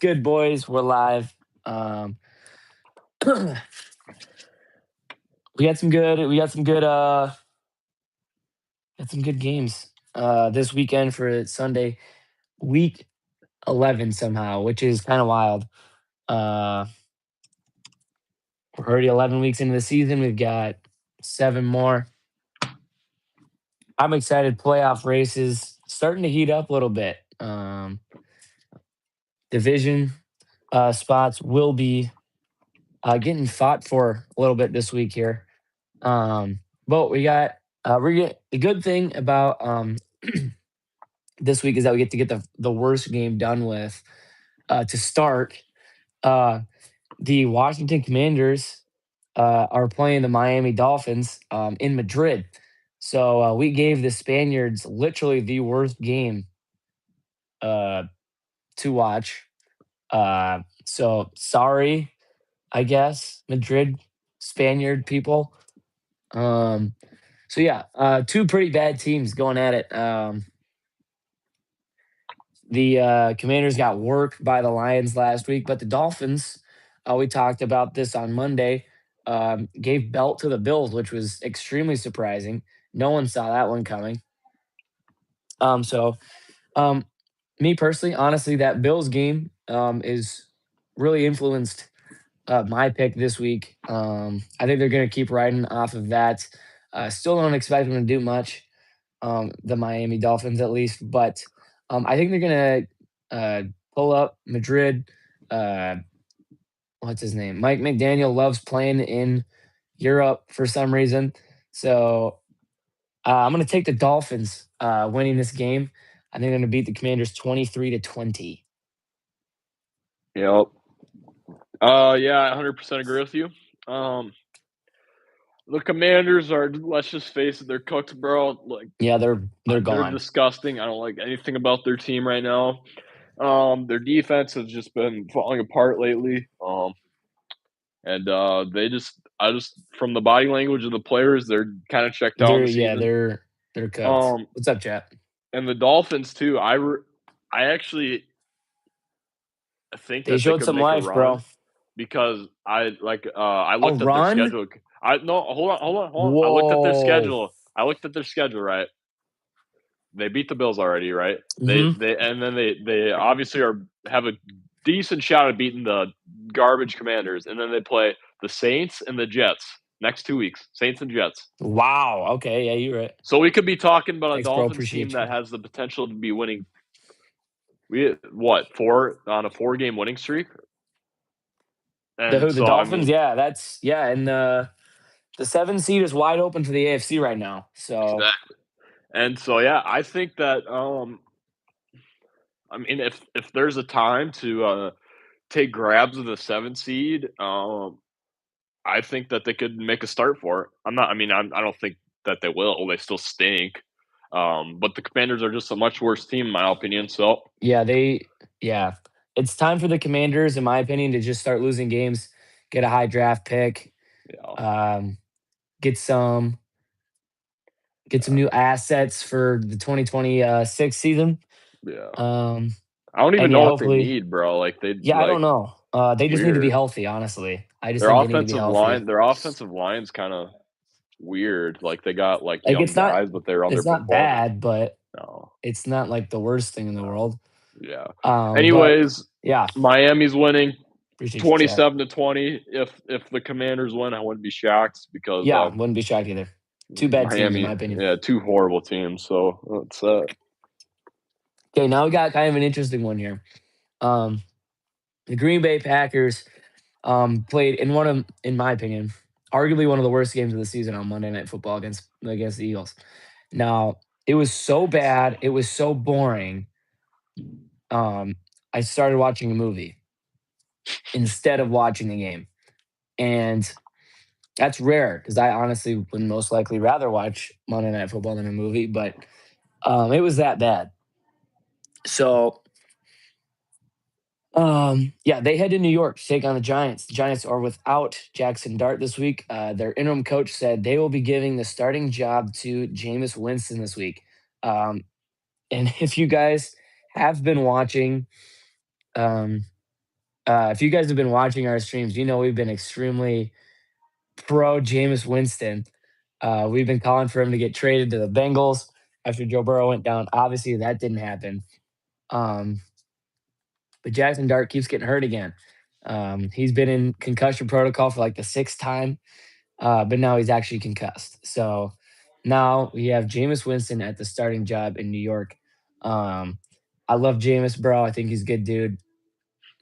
Good, boys? We're live. Um, we got some good. We got some good. Got some good games. This weekend for Sunday, week 11 somehow, which is kind of wild. Uh, we're already 11 weeks into the season. We've got 7 more. I'm excited. Playoff races starting to heat up a little bit. Division spots will be getting fought for a little bit this week here. But we get the good thing about this week is that we get to get the worst game done with to start. Uh, the Washington Commanders are playing the Miami Dolphins in Madrid. So we gave the Spaniards literally the worst game uh, to watch. So sorry, I guess, Madrid Spaniard people. Um, so yeah, two pretty bad teams going at it. The Commanders got worked by the Lions last week, but the Dolphins, we talked about this on Monday, gave belt to the Bills, which was extremely surprising. No one saw that one coming. So um, me personally, honestly, that Bills game is really influenced my pick this week. I think they're going to keep riding off of that. Still don't expect them to do much, the Miami Dolphins at least, but I think they're going to pull up Madrid. Uh, what's his name? Mike McDaniel loves playing in Europe for some reason. So I'm going to take the Dolphins winning this game. I think they're going to beat the Commanders 23-20. Yep. Yeah, I 100% agree with you. The Commanders are, let's just face it, they're cooked, bro. Like, Yeah, they're they're gone. disgusting. I don't like anything about their team right now. Their defense has just been falling apart lately. And I just from the body language of the players, they're kind of checked out in the season. They're cooked. What's up, chat? And the Dolphins too. I actually think They that they showed could some make a life, run bro. because I looked at their run? schedule. Hold on. I looked at their schedule, right? They beat the Bills already, right? Mhm. They obviously have a decent shot at beating the garbage Commanders, and then they play the Saints and the Jets next 2 weeks. Saints and Jets. Wow. Okay. Yeah, you're right. So we could be talking about a Thanks, bro. Dolphins team Appreciate that you. has the potential to be winning. Four on a 4-game winning streak? And The so Dolphins? Yeah, and the 7 seed is wide open for the AFC right now. So exactly. And so yeah, I think that I mean if there's a time to take grabs of the 7 seed, I think that they could make a start for it. I don't think that they will. They still stink. But the Commanders are just a much worse team in my opinion. So yeah. It's time for the Commanders, in my opinion, to just start losing games, get a high draft pick, yeah. get some new assets for the 2026 season. Yeah. Um, I don't even and know yeah, what they hopefully, need, bro. Like I don't know. They just need to be weird. healthy. Honestly, I just Their think they need to be healthy. offensive line's kind of weird. Like they got like Like young guys, but they're it's not underperforming. bad, but No. it's not like the worst thing in the world. Yeah. But Anyways, yeah, Miami's winning appreciate your chat. 27-20. If the Commanders win, I wouldn't be shocked because Yeah, wouldn't be shocked either. Two bad teams, in my opinion. Yeah, two horrible teams. So that's Okay, now we got kind of an interesting one here. The Green Bay Packers played in my opinion, arguably one of the worst games of the season on Monday Night Football against the Eagles. Now, it was so bad, it was so boring. I started watching a movie instead of watching the game. And that's rare because I honestly would most likely rather watch Monday Night Football than a movie, but it was that bad. So, yeah, they head to New York to take on the Giants. The Giants are without Jackson Dart this week. Their interim coach said they will be giving the starting job to Jameis Winston this week. And if you guys have been watching If you guys have been watching our streams, you know we've been extremely pro Jameis Winston. We've been calling for him to get traded to the Bengals after Joe Burrow went down. Obviously, that didn't happen. Um, but Jackson Dart keeps getting hurt again. He's been in concussion protocol for like the sixth time, but now he's actually concussed. So now we have Jameis Winston at the starting job in New York. Um, I love Jameis, bro. I think he's a good dude.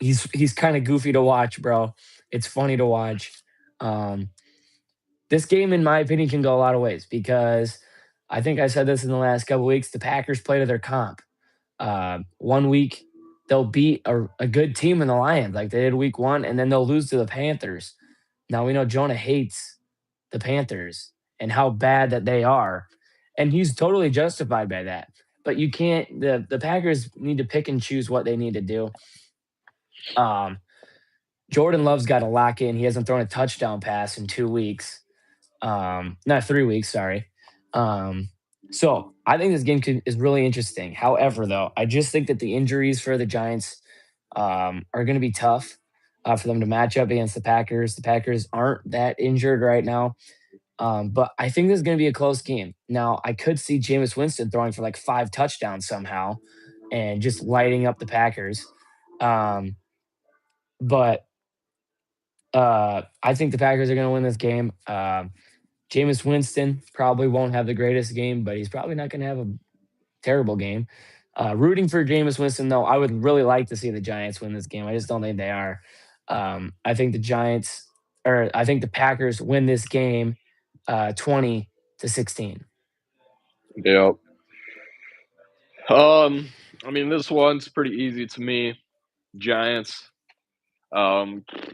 He's kind of goofy to watch, bro. It's funny to watch. Um, this game, in my opinion, can go a lot of ways because I think I said this in the last couple weeks. The Packers play to their comp. One week they'll beat a good team in the Lions, like they did week one, and then they'll lose to the Panthers. Now we know Jonah hates the Panthers and how bad that they are, and he's totally justified by that. But you can't. The Packers need to pick and choose what they need to do. Um, Jordan Love's got to lock in. He hasn't thrown a touchdown pass in 2 weeks. Not 3 weeks, sorry. So I think this game is really interesting. However, though, I just think that the injuries for the Giants are going to be tough for them to match up against the Packers. The Packers aren't that injured right now. But I think this is going to be a close game. Now, I could see Jameis Winston throwing for like 5 touchdowns somehow and just lighting up the Packers. But I think the Packers are going to win this game. Jameis Winston probably won't have the greatest game, but he's probably not going to have a terrible game. Rooting for Jameis Winston, though, I would really like to see the Giants win this game. I just don't think they are. I think the Packers win this game 20-16. Yep. I mean, this one's pretty easy to me. Giants.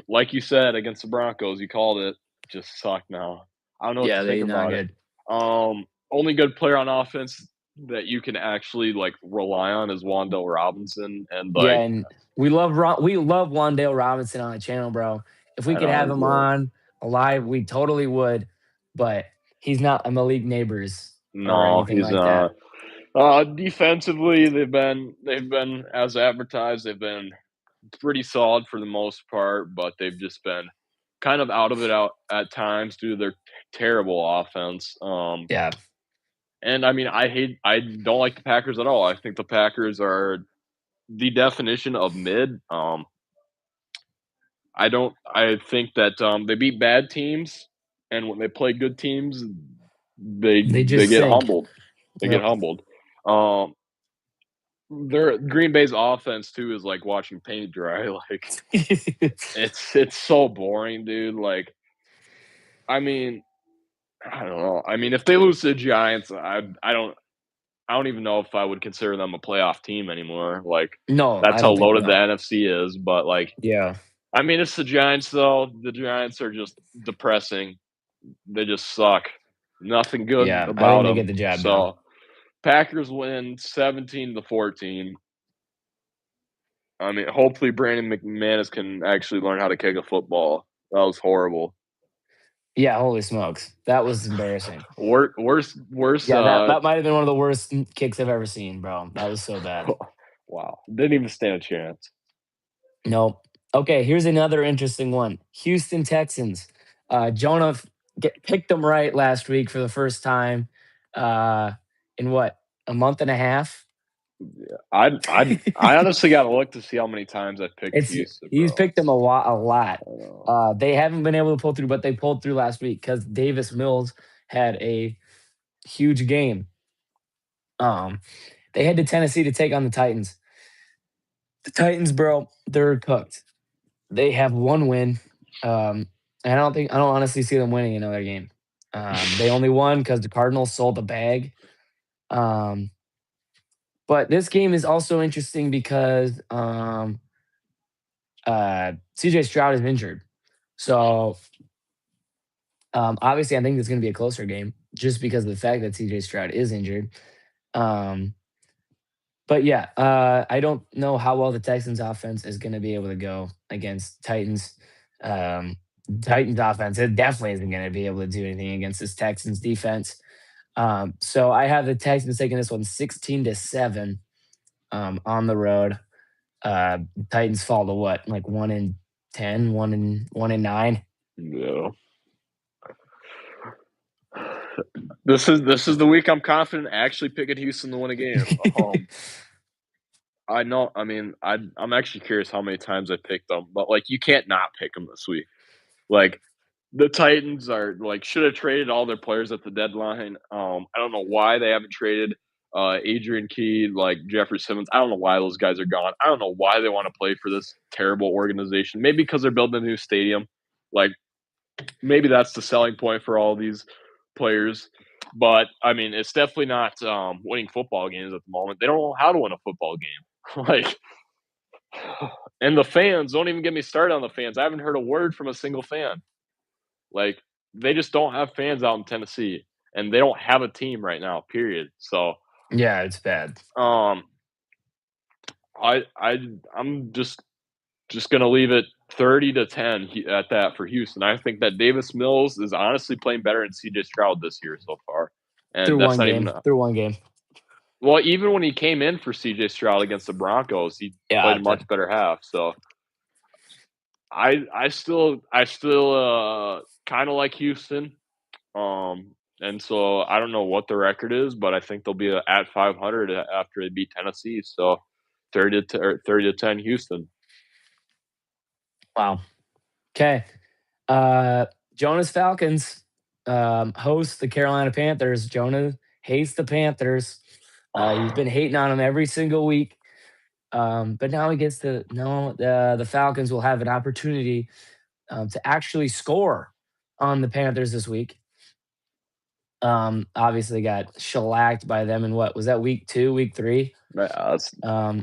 Like you said against the Broncos, you called it. Just suck now. I don't know what Yeah, to they think not about good. it. Only good player on offense that you can actually like rely on is Wan'Dale Robinson, and Yeah, like and we love Wandale Robinson on the channel, bro. If we I could have know, him yeah. on alive, we totally would. But he's not a Malik Neighbors or No, anything he's like that. not. Defensively, they've been as advertised. They've been pretty solid for the most part, but they've just been kind of out of it out at times due to their terrible offense. Yeah, And I mean, I don't like the Packers at all. I think the Packers are the definition of mid. I think that they beat bad teams, and when they play good teams, they they just get sink. humbled. They get Yep. humbled. Um, their Green Bay's offense too is like watching paint dry. Like it's so boring, dude. Like I mean, I don't know. I mean, if they lose to the Giants, I don't even know if I would consider them a playoff team anymore. Like No, that's I how don't think loaded the no. NFC is. But like, Yeah, I mean, it's the Giants though. The Giants are just depressing. They just suck. Nothing good yeah. I about think they get them. the job done. So Packers win 17-14. I mean, hopefully Brandon McManus can actually learn how to kick a football. That was horrible. Yeah, holy smokes, that was embarrassing. Worse. Yeah, that might have been one of the worst kicks I've ever seen, bro. That was so bad. Wow, didn't even stand a chance. Nope. Okay, here's another interesting one. Houston Texans. Jonah picked them right last week for the first time uh, in what, a month and a half? I honestly got to look to see how many times I picked It's Houston, he's bro. picked them a lot, a lot. I know. They haven't been able to pull through, but they pulled through last week because Davis Mills had a huge game. They head to Tennessee to take on the Titans. The Titans, bro, they're cooked. They have one win. I don't honestly see them winning another game. They only won because the Cardinals sold the bag. Um, but this game is also interesting because CJ Stroud is injured. So obviously, I think it's going to be a closer game just because of the fact that CJ Stroud is injured. Um, but yeah, I don't know how well the Texans offense is going to be able to go against Titans. Titans offense, it definitely isn't going to be able to do anything against this Texans defense. So I have the Texans taking this one 16-7 on the road. Titans fall to what, like 1-10, 1-9. Yeah. This is the week I'm confident actually picking Houston to win a game. I know. I mean, I'm actually curious how many times I picked them, but like you can't not pick them this week. Like the Titans are like should have traded all their players at the deadline. I don't know why they haven't traded Adrian Key, like Jeffrey Simmons. I don't know why those guys are gone. I don't know why they want to play for this terrible organization. Maybe because they're building a new stadium. Like maybe that's the selling point for all these players. But I mean, it's definitely not winning football games at the moment. They don't know how to win a football game. Like, and the fans don't even get me started on the fans. I haven't heard a word from a single fan. Like, they just don't have fans out in Tennessee, and they don't have a team right now. Period. So, Yeah, it's bad. um, I'm just gonna leave it 30-10 at that for Houston. I think that Davis Mills is honestly playing better than CJ Stroud this year so far, Through and that's one not even game. Through one game. well. Even when he came in for CJ Stroud against the Broncos, he played Yeah, a much better half. So I still kind of like Houston. And so I don't know what the record is, but I think they'll be at 500 after they beat Tennessee. So 30-10 Houston. wow. Okay. Jonas Falcons host the Carolina Panthers. Jonah hates the Panthers. He's been hating on them every single week. But now he gets to no. The Falcons will have an opportunity to actually score on the Panthers this week. Obviously got shellacked by them in what was that, week 2, week 3, Yeah,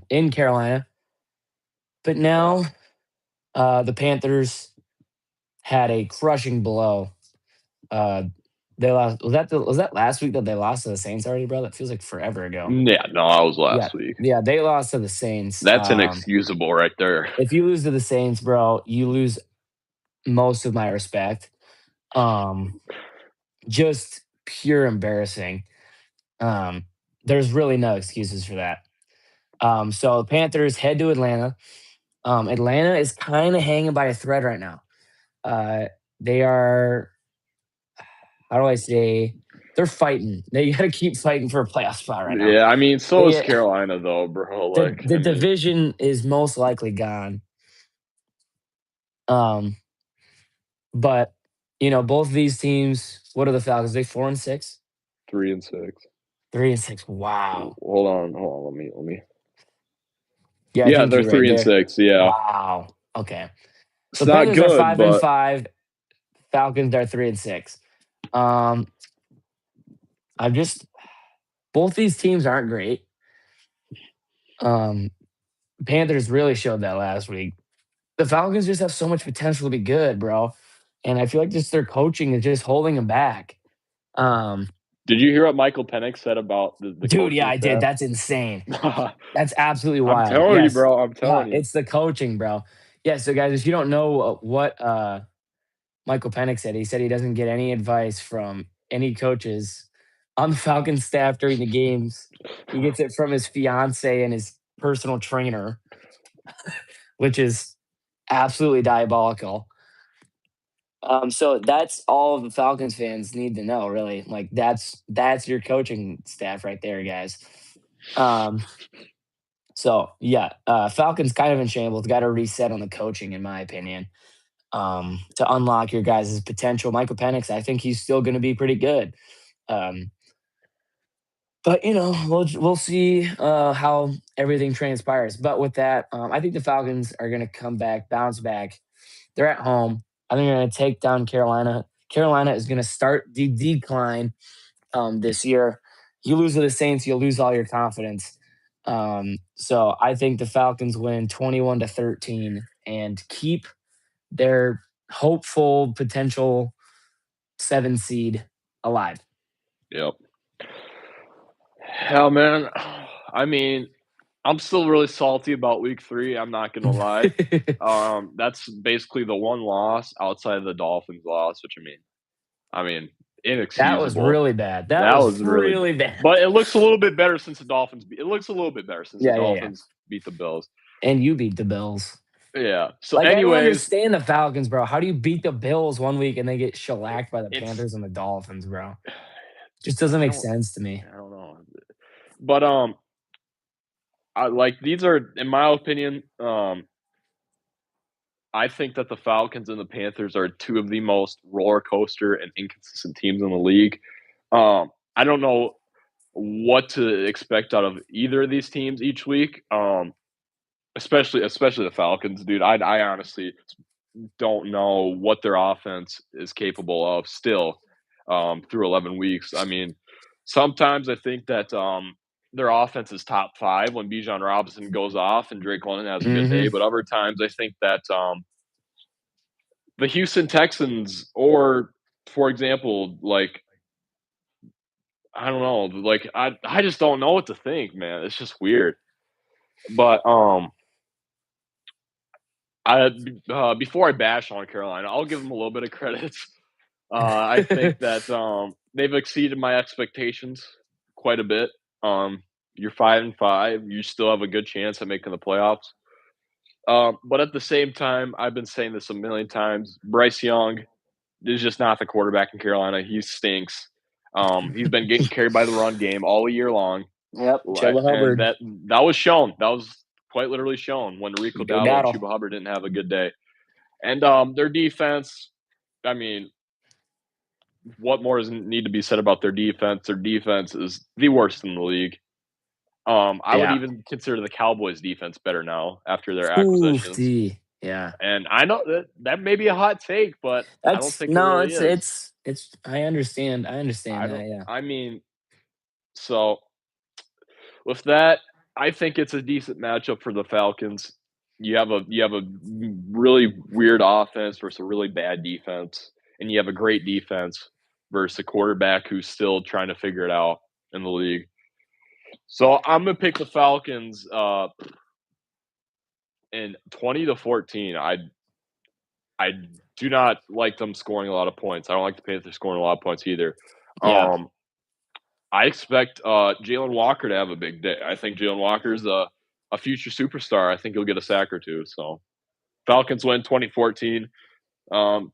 in Carolina. But now the Panthers had a crushing blow. They lost. Was that last week that they lost to the Saints already, bro? That feels like forever ago. yeah, no, I was Yeah, last week. yeah, they lost to the Saints. That's inexcusable right there. If you lose to the Saints, bro, you lose most of my respect. Just pure embarrassing. There's really no excuses for that. So the Panthers head to Atlanta. Atlanta is kind of hanging by a thread right now. They are, how do I say, they're fighting. They got to keep fighting for a playoff spot right now. Yeah, I mean, so is They, Carolina though, bro. the Like, the division is most likely gone. Um, but both of these teams. What are the Falcons? They 4-6, 3-6. 3-6. Wow. Hold on. Let me. Yeah, I Yeah, think they're you're right three and there. six. Yeah, Wow. Okay. it's So not Panthers are good, five and but five. Falcons are 3-6. Um, I'm just both these teams aren't great. Um, Panthers really showed that last week. The Falcons just have so much potential to be good, bro. And I feel like just their coaching is just holding them back. Um, did you hear what Michael Penix said about the Dude, yeah, coaching I did. staff? That's insane. That's absolutely I'm wild. telling you, Yes. bro. I'm telling you. It's the coaching, bro. Yeah, so guys, if you don't know what Michael Penix said, he said he doesn't get any advice from any coaches on the Falcons staff during the games. He gets it from his fiance and his personal trainer, which is absolutely diabolical. So that's all the Falcons fans need to know, really. Like that's your coaching staff right there, guys. Um, so yeah, Falcons kind of in shambles. Got to reset on the coaching, in my opinion, to unlock your guys' potential. Michael Penix, I think he's still going to be pretty good. Um, but we'll see how everything transpires. But with that, I think the Falcons are going to come back, bounce back. They're at home. I think they're going to take down Carolina. Carolina is going to start the decline this year. You lose to the Saints, you'll lose all your confidence. So I think the Falcons win 21-13 and keep their hopeful potential 7 seed alive. Yep. Hell, man. I mean, I'm still really salty about week 3. I'm not gonna lie. That's basically the one loss outside of the Dolphins loss, which I mean, That was inexcusable. really bad. That That was was really bad. really bad. But it looks a little bit better since the Dolphins. It looks a little bit better since the Yeah, yeah, yeah. Dolphins beat the Bills. and you beat the Bills. Yeah. So, Like, I don't anyways, understand the Falcons, bro. How do you beat the Bills one week and they get shellacked by the it's Panthers and the Dolphins, bro? Just doesn't I make don't sense to me. I don't know, but I like these are in my opinion. I think that the Falcons and the Panthers are two of the most roller coaster and inconsistent teams in the league. I don't know what to expect out of either of these teams each week. Especially the Falcons, dude. I honestly don't know what their offense is capable of still through 11 weeks. I mean, sometimes I think that their offense is top five when Bijan Robinson goes off and Drake London has a good day, Mhm. but other times I think that the Houston Texans, or for example, like I don't know, like I just don't know what to think, man. It's just weird. But before I bash on Carolina, I'll give them a little bit of credit. I think that they've exceeded my expectations quite a bit. You're 5-5. You still have a good chance at making the playoffs. But at the same time, I've been saying this a million times. Bryce Young is just not the quarterback in Carolina. He stinks. He's been getting carried by the run game all year long, Yep, Chuba and Hubbard. that was shown. That was quite literally shown when Rico Go Dowdle and Daddle. Chuba Hubbard didn't have a good day. And their defense, I mean, what more does need to be said about their defense? Their defense is the worst in the league. I would Yeah. even consider the Cowboys' defense better now after their acquisitions. Oofty. Yeah. And I know that may be a hot take, but I don't That's think it no, really it's is. it's it's I understand. I understand I that, don't. yeah. I mean, so with that, I think it's a decent matchup for the Falcons. You have a really weird offense versus a really bad defense, and you have a great defense versus a quarterback who's still trying to figure it out in the league. So I'm gonna pick the Falcons in 20-14. I do not like them scoring a lot of points. I don't like the Panthers scoring a lot of points either. Yeah. Um, I expect Jalen Walker to have a big day. I think Jalen Walker's a future superstar. I think he'll get a sack or two. So Falcons win 2014.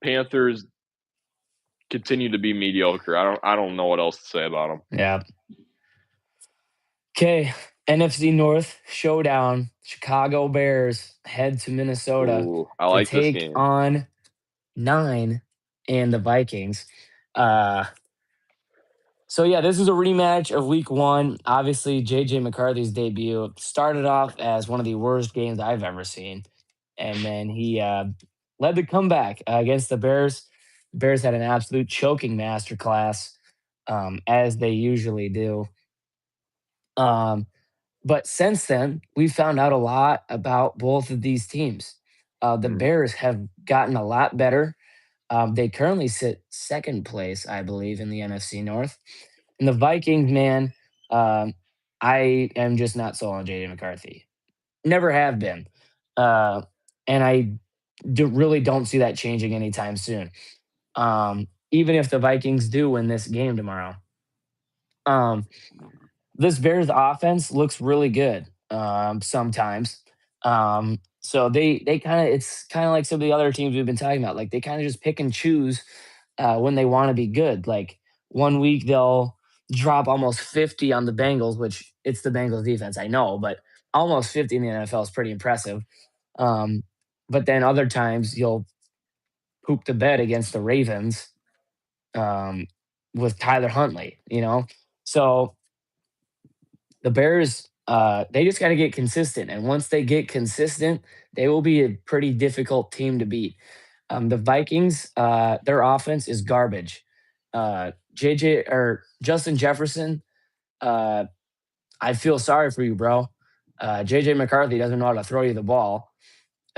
Panthers continue to be mediocre. I don't know what else to say about them. Yeah. Okay. NFC North showdown. Chicago Bears head to Minnesota Ooh, I to like this take game. on 9 and the Vikings. Uh So yeah, this is a rematch of week 1. Obviously, JJ McCarthy's debut started off as one of the worst games I've ever seen. And then he led the comeback against the Bears. Bears had an absolute choking masterclass, as they usually do. Um, but since then, we found out a lot about both of these teams. The Mm, Bears have gotten a lot better. They currently sit second place, I believe, in the NFC North. And the Vikings, man, um, I am just not sold on JJ McCarthy. Never have been. Uh, and I really don't see that changing anytime soon. Even if the Vikings do win this game tomorrow. Um, this Bears offense looks really good sometimes. So they kind of it's kind of like some of the other teams we've been talking about. Like they kind of just pick and choose when they want to be good. Like one week they'll drop almost 50 on the Bengals, which it's the Bengals defense, I know, but almost 50 in the NFL is pretty impressive. Um, but then other times you'll poop the bed against the Ravens um, with Tyler Huntley, you know? So the Bears, they just got to get consistent. And once they get consistent, they will be a pretty difficult team to beat. The Vikings, their offense is garbage. JJ or Justin Jefferson, uh, I feel sorry for you, bro. JJ McCarthy doesn't know how to throw you the ball.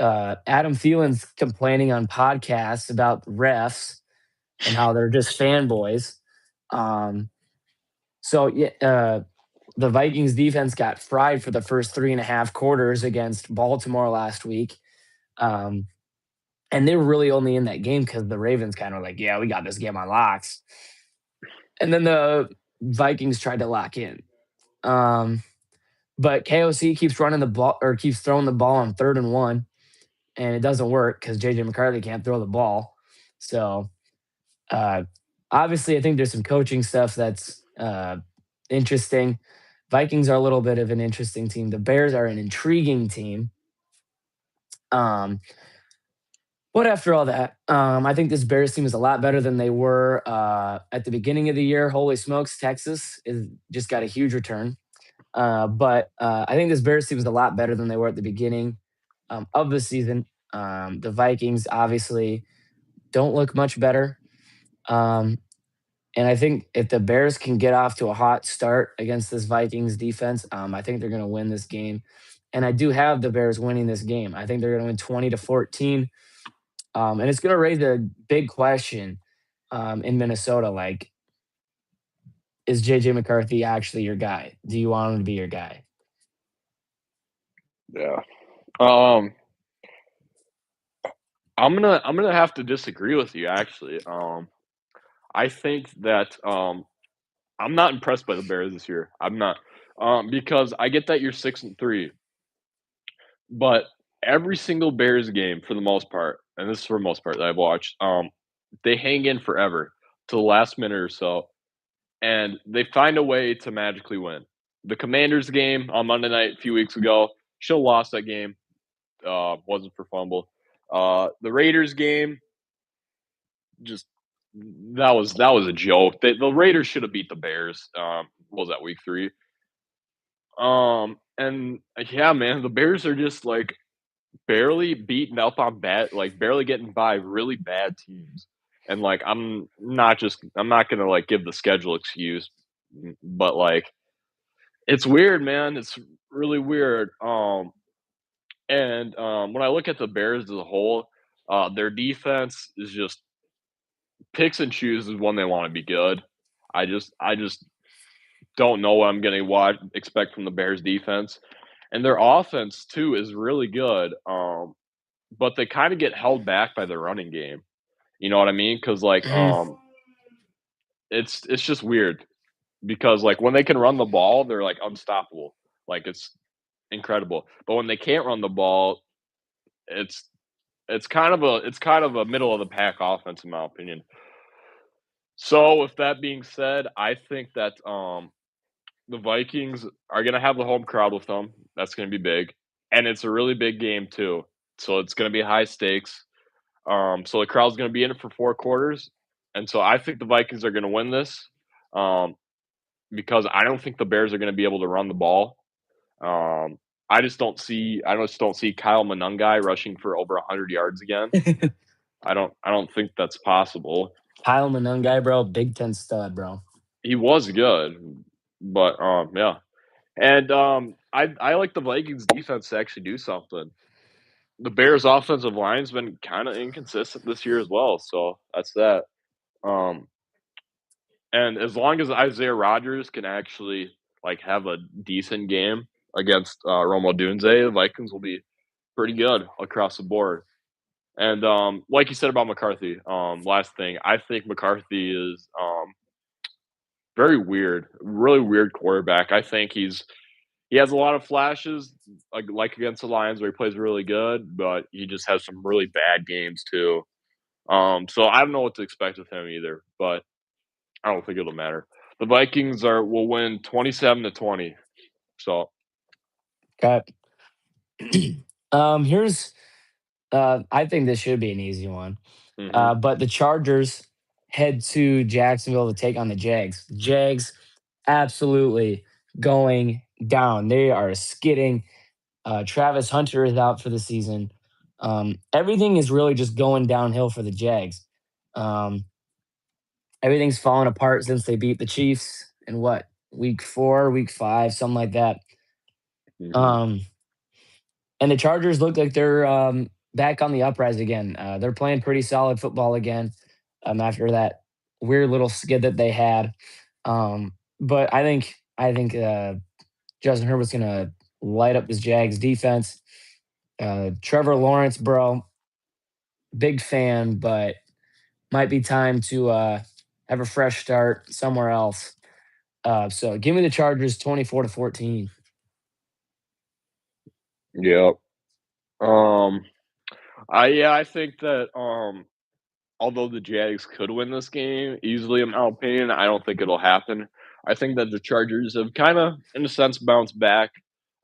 Adam Thielen's complaining on podcasts about refs and how they're just fanboys. Um, so yeah, the Vikings defense got fried for the first 3.5 quarters against Baltimore last week. Um, and they were really only in that game because the Ravens kind of like, yeah, we got this game on locks. And then the Vikings tried to lock in. Um, but KOC keeps running the ball or keeps throwing the ball on 3rd and 1, and it doesn't work because JJ McCarthy can't throw the ball. So uh, obviously, I think there's some coaching stuff that's interesting. Vikings are a little bit of an interesting team. The Bears are an intriguing team. Um, but after all that, I think this Bears team is a lot better than they were at the beginning of the year. Holy smokes, Texas is just got a huge return. But I think this Bears team is a lot better than they were at the beginning of the season. The Vikings obviously don't look much better. Um, and I think if the Bears can get off to a hot start against this Vikings defense, I think they're going to win this game. And I do have the Bears winning this game. I think they're going to win 20-14. And it's going to raise a big question in Minnesota. Like, is JJ McCarthy actually your guy? Do you want him to be your guy? Yeah. Um, I'm gonna have to disagree with you actually. I think that I'm not impressed by the Bears this year. I'm not because I get that you're 6-3, but every single Bears game for the most part, and this is for the most part that I've watched, they hang in forever to the last minute or so, and they find a way to magically win. The Commanders game on Monday night a few weeks ago, should have lost that game. Wasn't for fumble. The Raiders game, just that was a joke. The Raiders should have beat the Bears. What was that, week 3? And yeah, man, the Bears are just like barely beaten up on bad, like barely getting by really bad teams. And like I'm not gonna like give the schedule excuse, but like it's weird, man. It's really weird. And when I look at the Bears as a whole, their defense is just picks and chooses when they want to be good. I just don't know what I'm going to expect from the Bears defense, and their offense too is really good. But they kind of get held back by the running game. You know what I mean? Because like Mhm. it's just weird because like when they can run the ball, they're like unstoppable. Like it's incredible. But when they can't run the ball, it's it's kind of a middle of the pack offense in my opinion. So with that being said, I think that the Vikings are gonna have the home crowd with them. That's gonna be big, and it's a really big game too. So it's gonna be high stakes. So the crowd's gonna be in it for 4 quarters, and so I think the Vikings are gonna win this, um, because I don't think the Bears are gonna be able to run the ball. Um, I just don't see Kyle Monangai rushing for over 100 yards again. I don't think that's possible. Kyle Monangai, bro, Big Ten stud, bro. He was good, but, yeah. And, I like the Vikings defense to actually do something. The Bears' offensive line's been kinda inconsistent this year as well, so that's that. Um, and as long as Isaiah Rodgers can actually, like, have a decent game against, Rome Odunze, the Vikings will be pretty good across the board. And, like you said about McCarthy, last thing, I think McCarthy is, very weird, really weird quarterback. I think he has a lot of flashes, like against the Lions where he plays really good, but he just has some really bad games too. So I don't know what to expect with him either, but I don't think it'll matter. The Vikings are will win 27-20. So Okay. Here's I think this should be an easy one. mhm. But the Chargers head to Jacksonville to take on the Jags. The Jags absolutely going down. They are skidding. Travis Hunter is out for the season. Everything is really just going downhill for the Jags. Um, Everything's fallen apart since they beat the Chiefs in what, week 4, week 5, something like that. Mhm. Um, and the Chargers look like they're back on the uprise again. They're playing pretty solid football again after that weird little skid that they had. But I think Justin Herbert's gonna light up this Jags defense. Trevor Lawrence, bro, big fan, but might be time to have a fresh start somewhere else. So give me the Chargers 24-14. Yep. Um, I think that, although the Jags could win this game easily, in my opinion, I don't think it'll happen. I think that the Chargers have kinda, in a sense, bounced back.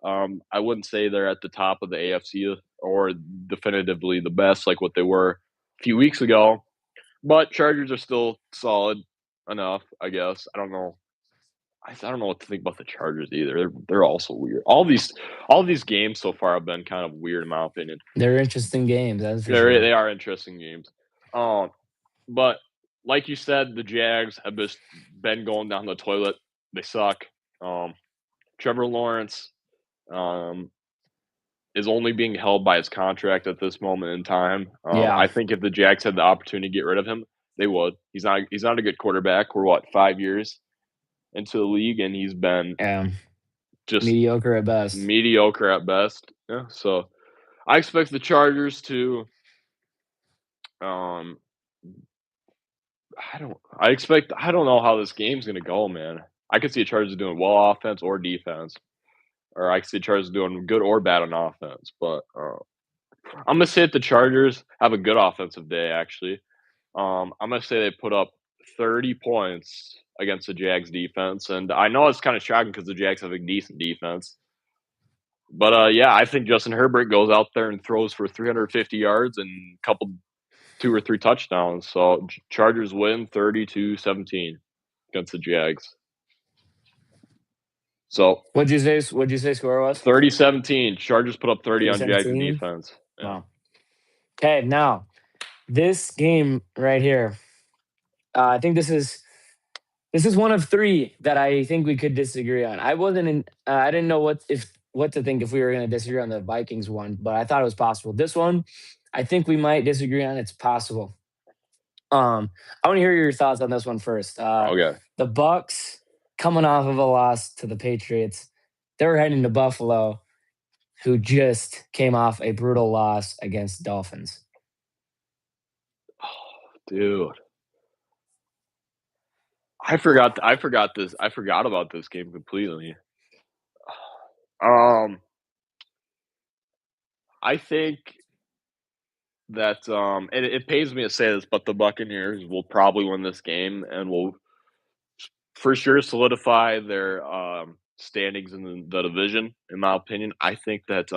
I wouldn't say they're at the top of the AFC or definitively the best like what they were a few weeks ago, but Chargers are still solid enough, I guess. I don't know what to think about the Chargers either. They're also weird. All these games so far have been kind of weird in my opinion. They're interesting games, that's for sure. They are interesting games. Um, but like you said, the Jags have just been going down the toilet. They suck. Um, Trevor Lawrence um, is only being held by his contract at this moment in time. Yeah, I think if the Jags had the opportunity to get rid of him, they would. He's not a good quarterback. We're what 5 years into the league, and he's been yeah, just mediocre at best. mediocre at best. Yeah, so I expect the Chargers to. Um, I don't know how this game's gonna go, man. I could see the Chargers doing well offense or defense, or I could see the Chargers doing good or bad on offense. But I'm gonna say that the Chargers have a good offensive day. Actually, I'm gonna say they put up 30 points against the Jags defense, and I know it's kind of shocking because the Jags have a decent defense. But yeah, I think Justin Herbert goes out there and throws for 350 yards and a couple, two or three touchdowns. So Chargers win 32-17 against the Jags. So What'd you say score was? 30-17. Chargers put up 30 on Jags 3-17? defense. Yeah. Wow. Okay, now this game right here, I think this is one of three that I think we could disagree on. I didn't know what to think if we were going to disagree on the Vikings one, but I thought it was possible. This one, I think we might disagree on. It's possible. I want to hear your thoughts on this one first. Okay. The Bucks coming off of a loss to the Patriots, they're heading to Buffalo, who just came off a brutal loss against Dolphins. Dude. I forgot about this game completely. Um, I think that it pains me to say this, but the Buccaneers will probably win this game and will for sure solidify their standings in the division. In my opinion, I think that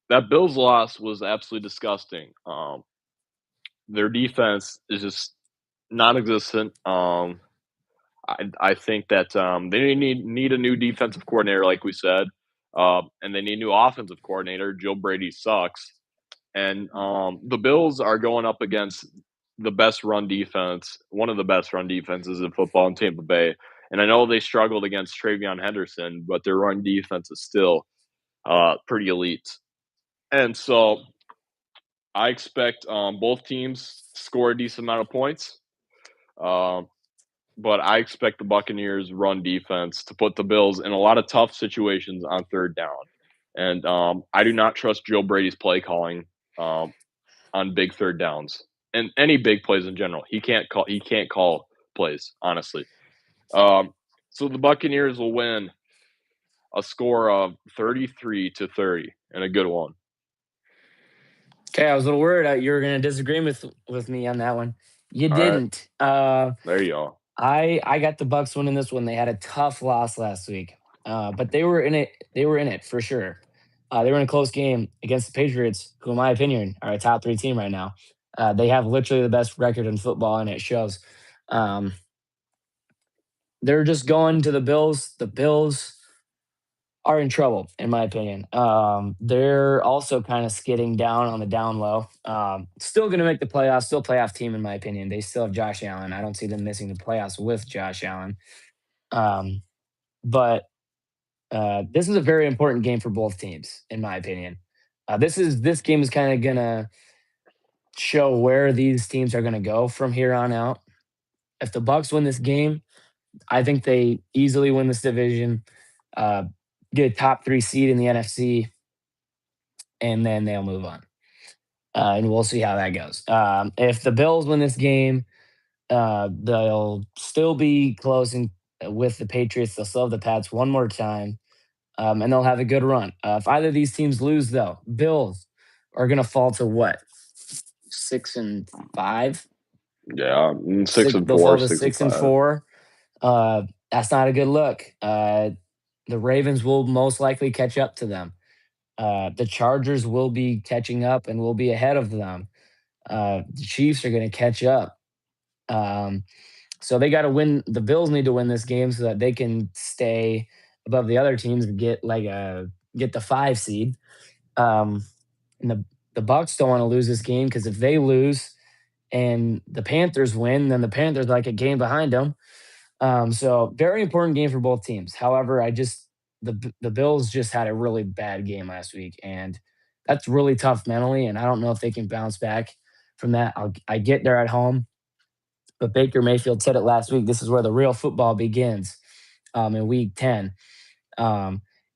that Bills loss was absolutely disgusting. Their defense is just non-existent. I think that they need a new defensive coordinator, like we said, and they need a new offensive coordinator. Joe Brady sucks, and the Bills are going up against the best run defense, one of the best run defenses in football in Tampa Bay. And I know they struggled against Travion Henderson, but their run defense is still pretty elite. And so I expect both teams score a decent amount of points. Um, but I expect the Buccaneers' run defense to put the Bills in a lot of tough situations on third down. And I do not trust Joe Brady's play calling um, on big third downs and any big plays in general. He can't call plays, honestly. So the Buccaneers will win a score of 33-30 and a good one. Okay, I was a little worried you were going to disagree with me on that one. You All right, didn't. there you go. I got the Bucks winning this one. They had a tough loss last week, but they were in it. They were in it for sure. They were in a close game against the Patriots, who, in my opinion, are a top three team right now. They have literally the best record in football, and it shows. Um, they're just going to the Bills. The Bills are in trouble, in my opinion. They're also kind of skidding down on the down low. Still going to make the playoffs, still playoff team, in my opinion. They still have Josh Allen. I don't see them missing the playoffs with Josh Allen. Um, but this is a very important game for both teams, in my opinion. This game is kind of going to show where these teams are going to go from here on out. If the Bucks win this game, I think they easily win this division. Get a top three seed in the NFC, and then they'll move on. And we'll see how that goes. If the Bills win this game, they'll still be closing with the Patriots. They'll still have the Pats one more time. and they'll have a good run. If either of these teams lose, though, Bills are going to fall to what, 6-5? Yeah, six Six, and they'll four, fall to six and 5. 6-4. That's not a good look. The Ravens will most likely catch up to them. The Chargers will be catching up and will be ahead of them. The Chiefs are going to catch up. Um, so they got to win. The Bills need to win this game so that they can stay above the other teams and get the 5 seed. Um, and the Bucks don't want to lose this game because if they lose and the Panthers win, then the Panthers like a game behind them. So very important game for both teams. However, the Bills just had a really bad game last week, and that's really tough mentally. And I don't know if they can bounce back from that. I get they're at home, but Baker Mayfield said it last week. This is where the real football begins, in Week 10.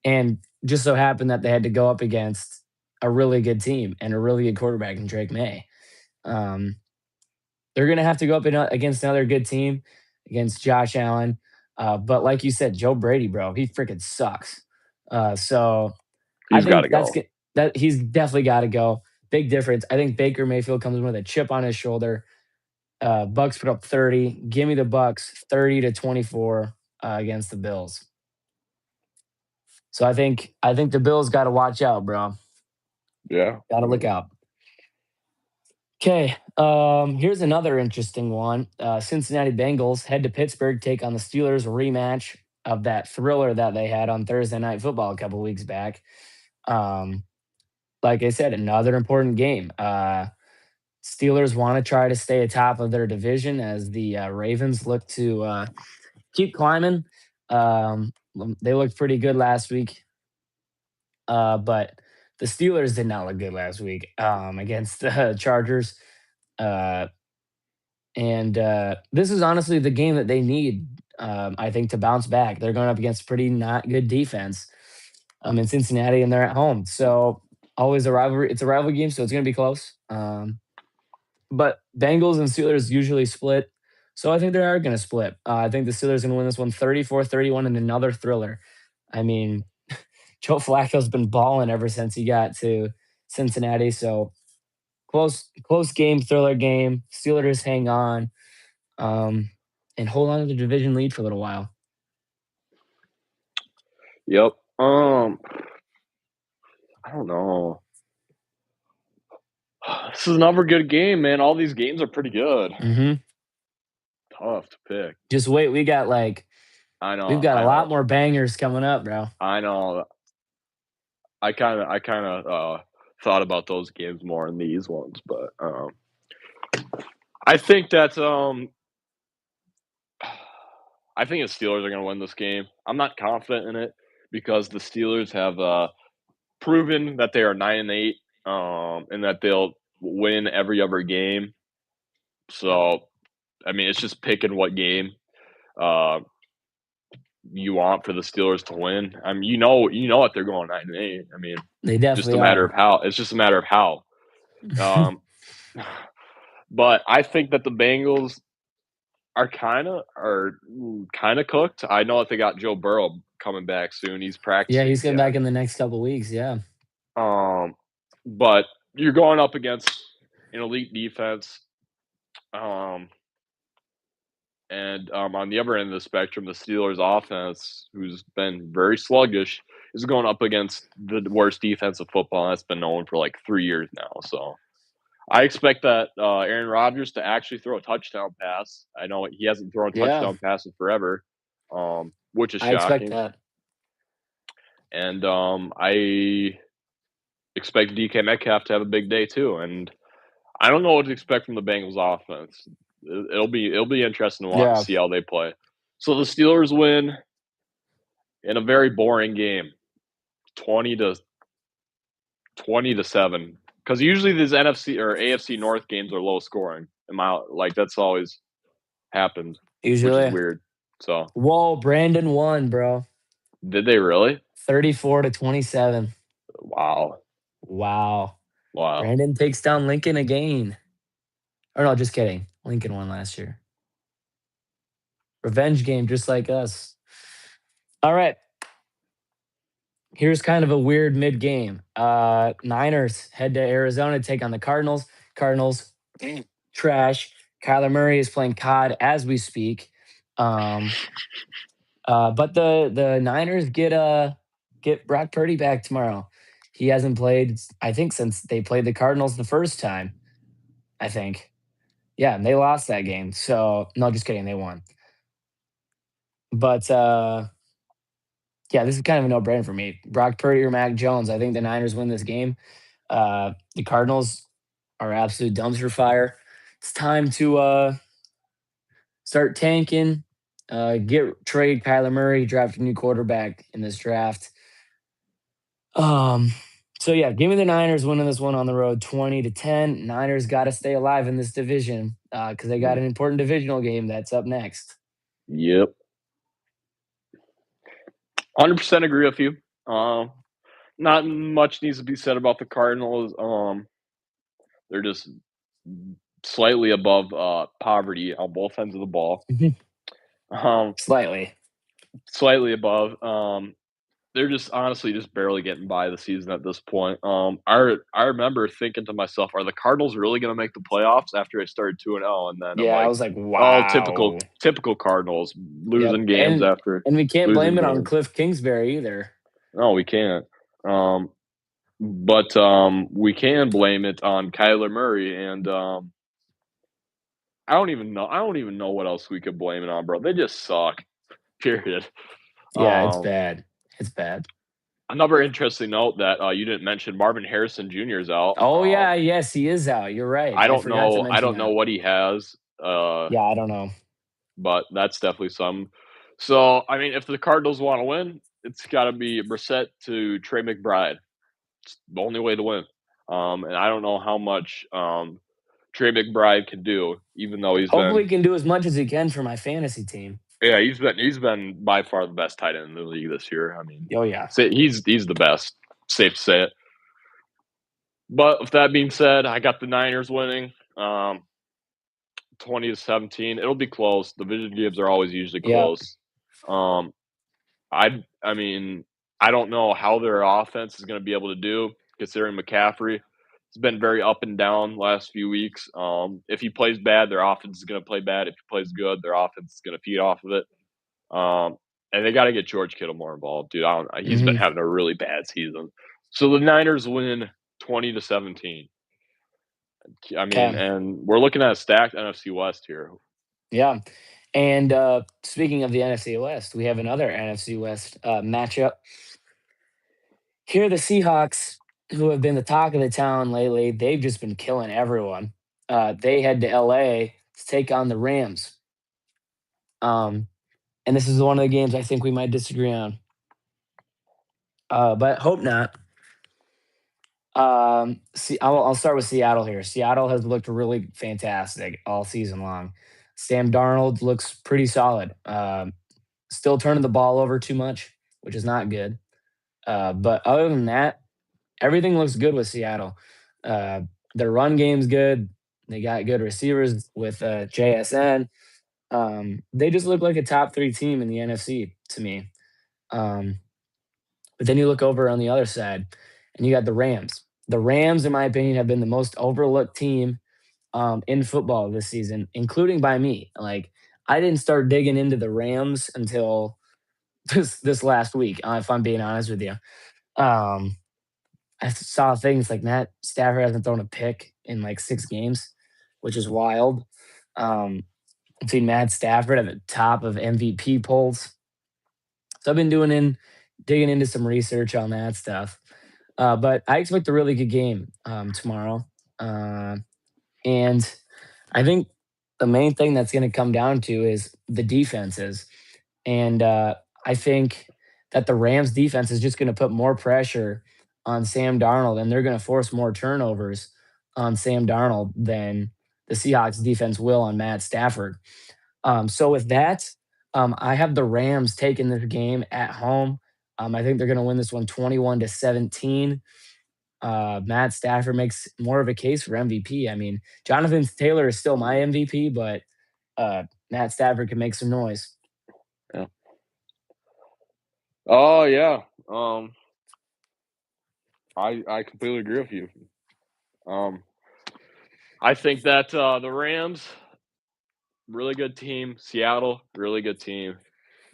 And just so happened that they had to go up against a really good team and a really good quarterback in Drake May. Um, they're going to have to go up against another good team, against Josh Allen. But like you said, Joe Brady, bro, he freaking sucks. So I He's got to think go. that he's definitely got to go. Big difference. I think Baker Mayfield comes in with a chip on his shoulder. Bucks put up 30. Give me the Bucks 30-24 against the Bills. So I think the Bills got to watch out, bro. Yeah, Got to look out. Okay, here's another interesting one. Cincinnati Bengals head to Pittsburgh, take on the Steelers, rematch of that thriller that they had on Thursday Night Football a couple weeks back. Um, like I said, another important game. Steelers want to try to stay atop of their division as the Ravens look to keep climbing. They looked pretty good last week, but the Steelers did not look good last week against the Chargers. Uh, and this is honestly the game that they need, I think, to bounce back. They're going up against pretty not good defense in Cincinnati, and they're at home. So always a rivalry. It's a rivalry game, so it's going to be close. But Bengals and Steelers usually split. So I think they are going to split. I think the Steelers are going to win this one 34-31 in another thriller. I mean, Joe Flacco's been balling ever since he got to Cincinnati. So close game, thriller game. Steelers hang on, and hold on to the division lead for a little while. Yep. I don't know. This is another good game, man. All these games are pretty good. Hmm. Tough to pick. Just wait. We've got a lot more bangers coming up, bro. I know. I kind of thought about those games more than these ones, but I think that I think the Steelers are going to win this game. I'm not confident in it because the Steelers have proven that they are 9-8, and that they'll win every other game. So, I mean, it's just picking what game uh, you want for the Steelers to win. I mean, you know what they're going 9-8. I mean, They just a definitely matter are. of how. It's just a matter of how. Um, but I think that the Bengals are kind of cooked. I know that they got Joe Burrow coming back soon. He's Yeah, practicing he's coming back again. in the next couple weeks. Yeah. Um, but you're going up against an elite defense. Um, and on the other end of the spectrum, the Steelers' offense, who's been very sluggish, is going up against the worst defense of football that's been known for like 3 years now. So I expect that Aaron Rodgers to actually throw a touchdown pass. I know he hasn't thrown a Yeah, touchdown pass in forever, which is I expect shocking. that. And I expect DK Metcalf to have a big day too. And I don't know what to expect from the Bengals offense. It'll be interesting to Yeah. see how they play. So the Steelers win in a very boring game, 20-7. Because usually these NFC or AFC North games are low scoring. That's always happened, which is Usually. weird. So Whoa, Brandon won, bro. did they really? 34-27. Wow, Wow. wow. Brandon takes down Lincoln again. Or no, just kidding. Lincoln won last year. Revenge game, just like us. All right. Here's kind of a weird mid game. Niners head to Arizona to take on the Cardinals. Cardinals trash. Kyler Murray is playing COD as we speak. Um, but the Niners get Brock Purdy back tomorrow. He hasn't played, I think, since they played the Cardinals the first time. I think, yeah, and they lost that game. So no, just kidding, they won. But yeah, this is kind of a no brainer for me. Brock Purdy or Mac Jones. I think the Niners win this game. The Cardinals are absolute dumpster fire. It's time to start tanking. Get trade Kyler Murray, draft a new quarterback in this draft. Um, so yeah, give me the Niners winning this one on the road, 20-10. Niners got to stay alive in this division because they got an important divisional game that's up next. Yep. 100% agree with you. Not much needs to be said about the Cardinals. They're just slightly above poverty on both ends of the ball. Um, Slightly. Slightly above. They're just honestly just barely getting by the season at this point. I remember thinking to myself, "Are the Cardinals really going to make the playoffs?" After I started 2-0, and then I'm Yeah, I like, was like, "Oh, wow. typical Cardinals Yep, losing games after and we can't losing blame it on games." Cliff Kingsbury either. No, we can't. Um, but we can blame it on Kyler Murray, and I don't even know. I don't even know what else we could blame it on, bro. They just suck. Period. Yeah, it's Um, bad. It's bad. Another interesting note that you didn't mention: Marvin Harrison Jr. is out. Oh yeah, yes, he is out. You're right. I I don't forgot to know. I mention don't know that. what he has, uh, Yeah, I don't know. but that's definitely some. So I mean, if the Cardinals want to win, it's got to be Brissett to Trey McBride. It's the only way to win. And I don't know how much Trey McBride can do, even though he's Hopefully, been, he can do as much as he can for my fantasy team. yeah, he's been by far the best tight end in the league this year. I mean, Oh yeah, he's the best. Safe to say it. But with that being said, I got the Niners winning, 20-17. It'll be close. Division games are always usually yep. close. Um, I mean, I don't know how their offense is going to be able to do considering McCaffrey. It's been very up and down last few weeks. If he plays bad, their offense is going to play bad. If he plays good, their offense is going to feed off of it. Um, and they got to get George Kittle more involved, dude. He's been Hmm. having a really bad season. So the Niners win 20-17. I mean, Okay. and we're looking at a stacked NFC West here. Yeah. And speaking of the NFC West, we have another NFC West matchup. Here, the Seahawks, who have been the talk of the town lately, they've just been killing everyone. They head to LA to take on the Rams. Um, and this is one of the games I think we might disagree on, but hope not. See, I'll start with Seattle here. Seattle has looked really fantastic all season long. Sam Darnold looks pretty solid. Still turning the ball over too much, which is not good. But other than that, everything looks good with Seattle. Uh, their run game's good. They got good receivers with JSN. They just look like a top three team in the NFC to me. Um, but then you look over on the other side, and you got the Rams. The Rams, in my opinion, have been the most overlooked team in football this season, including by me. Like I didn't start digging into the Rams until this last week. If I'm being honest with you, um, I saw things like Matt Stafford hasn't thrown a pick in like 6 games, which is wild. Um, Between Matt Stafford at the top of MVP polls, so I've been digging into some research on that stuff. But I expect a really good game tomorrow. Uh, and I think the main thing that's going to come down to is the defenses. And I think that the Rams defense is just going to put more pressure on Sam Darnold and they're going to force more turnovers on Sam Darnold than the Seahawks defense will on Matt Stafford. So with that, I have the Rams taking this game at home. I think they're going to win this one 21-17. Matt Stafford makes more of a case for MVP. I mean, Jonathan Taylor is still my MVP, but Matt Stafford can make some noise. Yeah. Oh yeah. I completely agree with you. Um, I think that the Rams, really good team. Seattle, really good team.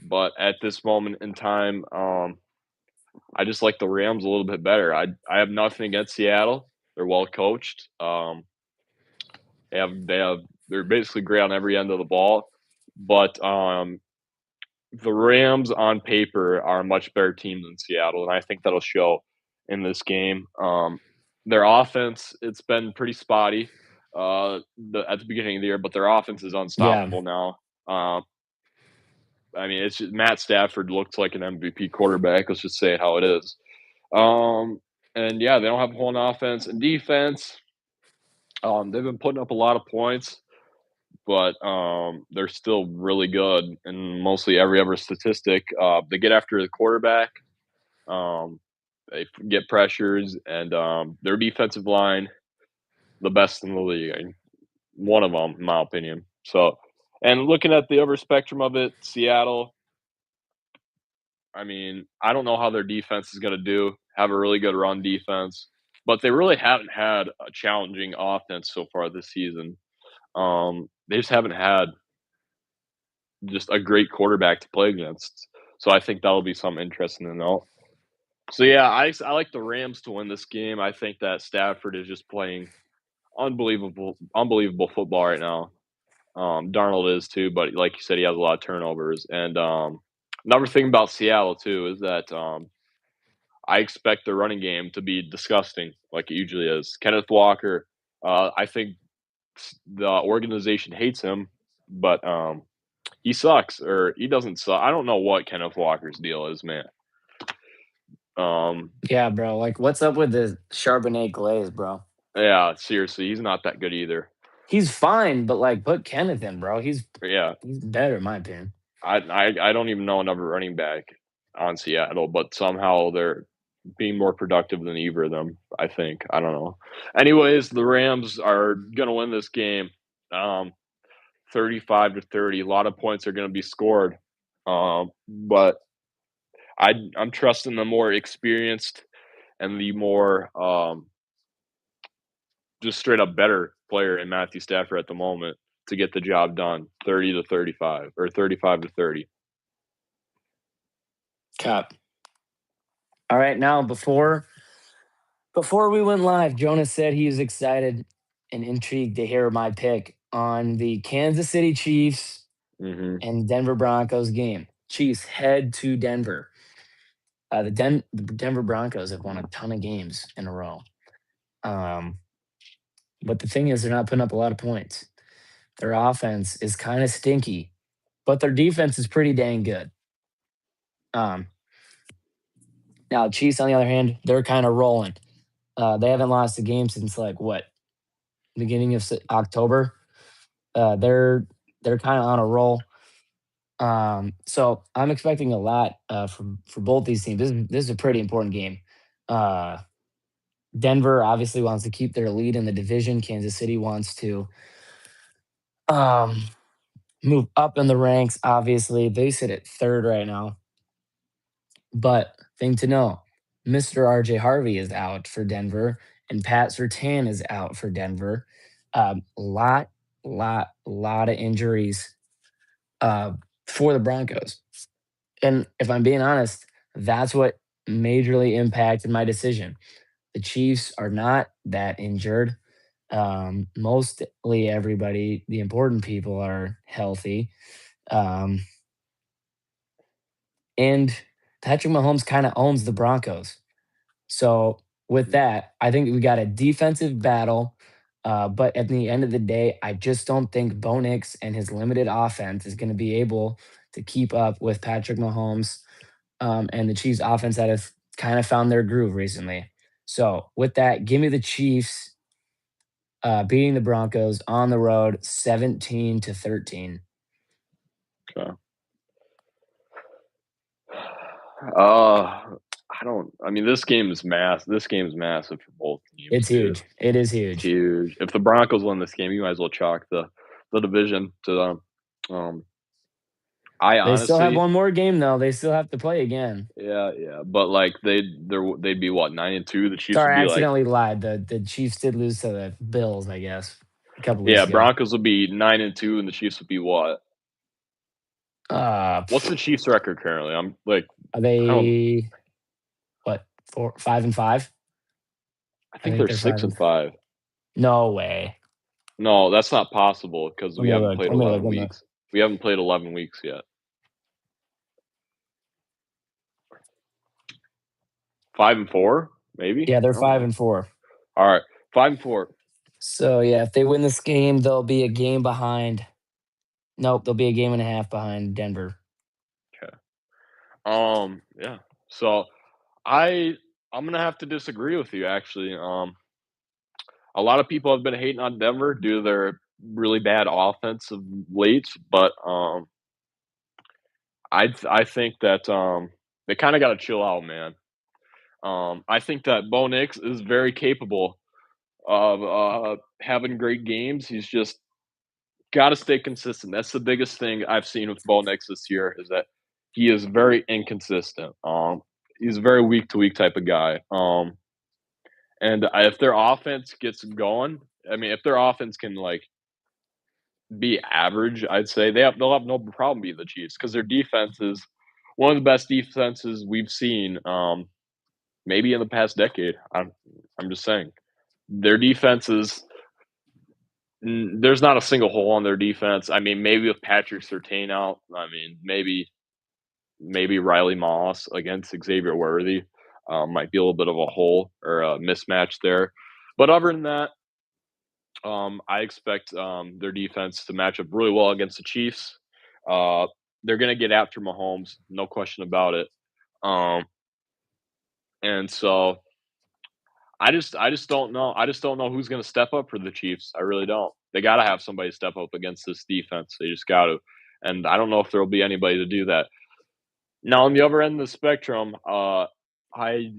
But at this moment in time, I just like the Rams a little bit better. I have nothing against Seattle. They're well coached. They're basically great on every end of the ball. But the Rams on paper are a much better team than Seattle, and I think that'll show in this game. Their offense, it's been pretty spotty at the beginning of the year, but their offense is Yeah. unstoppable now. I mean, it's just Matt Stafford looks like an MVP quarterback. Let's just say it how it is. Um, and yeah, they don't have a whole offense and defense. They've been putting up a lot of points, but they're still really good in mostly every other statistic. They get after the quarterback. Um, they get pressures, and their defensive line, the best in the league. One of them, in my opinion. So, and looking at the other spectrum of it, Seattle. I mean, I don't know how their defense is going to do. Have a really good run defense, but they really haven't had a challenging offense so far this season. They just haven't had just a great quarterback to play against. So I think that'll be something interesting to know. So yeah, I like the Rams to win this game. I think that Stafford is just playing unbelievable football right now. Darnold is too, but like you said, he has a lot of turnovers. And another thing about Seattle too is that I expect the running game to be disgusting, like it usually is. Kenneth Walker, I think the organization hates him, but he sucks or he doesn't suck. I don't know what Kenneth Walker's deal is, man. Um, Yeah, bro. Like, what's up with the Charbonnet glaze, bro? yeah, seriously, he's not that good either. He's fine, but like, put Kenneth in, bro. Yeah, He's better, in my opinion. I don't even know another running back on Seattle, but somehow they're being more productive than either of them. I think I don't know. Anyways, the Rams are gonna win this game, 35-30. A lot of points are gonna be scored, but I'm trusting the more experienced and the more just straight up better player in Matthew Stafford at the moment to get the job done. 30-35 or 35-30. Cap. All right, now before we went live, Jonas said he was excited and intrigued to hear my pick on the Kansas City Chiefs Hmm. and Denver Broncos game. Chiefs head to Denver. The Denver Broncos have won a ton of games in a row. Um, but the thing is, they're not putting up a lot of points. Their offense is kind of stinky, but their defense is pretty dang good. Um, Now, Chiefs, on the other hand, they're kind of rolling. They haven't lost a game since like what, beginning of October. They're kind of on a roll. So I'm expecting a lot for both these teams. This is a pretty important game. Uh, Denver obviously wants to keep their lead in the division. Kansas City wants to um, move up in the ranks. Obviously, they sit at third right now. But thing to know, Mr. RJ Harvey is out for Denver, and Pat Sertan is out for Denver. Lot of injuries uh, for the Broncos. And if I'm being honest, that's what majorly impacted my decision. The Chiefs are not that injured. Mostly everybody, the important people, are healthy. Um, and Patrick Mahomes kind of owns the Broncos. So with that, I think we got a defensive battle. But at the end of the day, I just don't think Bo Nix and his limited offense is going to be able to keep up with Patrick Mahomes and the Chiefs' offense that have kind of found their groove recently. So with that, give me the Chiefs beating the Broncos on the road, 17-13. Okay. I don't. I mean, this game is mass. This game is massive for both teams It's too. huge. It is It's huge. huge. If the Broncos win this game, you might as well chalk the division to them. Um, I They still have honestly, one more game though. They still have to play again. yeah, but like they'd be what 9-2. The Chiefs would Sorry, I be like, accidentally lied. The Chiefs did lose to the Bills, I guess, a couple yeah, weeks ago. Broncos would be 9-2, and the Chiefs would be what? What's the Pff, Chiefs record currently? I'm like, are I don't. they what 5-5? I I think think they're they're six five. and five. No way. No, that's not possible because Let we me haven't look. played Let me look. 11 Let me look. weeks. We haven't played 11 weeks yet. 5-4, maybe. Yeah, they're I don't five know. and four. All right, 5-4. So yeah, if they win this game, they'll be a game behind. Nope, they'll be a game and a half behind Denver. Okay. Yeah. So I I'm gonna have to disagree with you actually. A lot of people have been hating on Denver due to their really bad offense of late, but I think that they kind of got to chill out, man. I think that Bo Nix is very capable of having great games. He's just got to stay consistent. That's the biggest thing I've seen with Bo Nix this year is that he is very inconsistent. He's a very week to week type of guy. And if their offense gets going, I mean, if their offense can like be average, I'd say they'll have no problem beating the Chiefs because their defense is one of the best defenses we've seen, maybe in the past decade. I'm just saying their defense is. There's not a single hole on their defense. I mean, maybe with Patrick Surtain out, I mean, maybe Riley Moss against Xavier Worthy might be a little bit of a hole or a mismatch there. But other than that, I expect their defense to match up really well against the Chiefs. Uh, they're going to get after Mahomes, no question about it. Um, and so I just don't know. I just don't know who's going to step up for the Chiefs. I really don't. They got to have somebody step up against this defense. They just got to. And I don't know if there'll be anybody to do that. Now, on the other end of the spectrum, I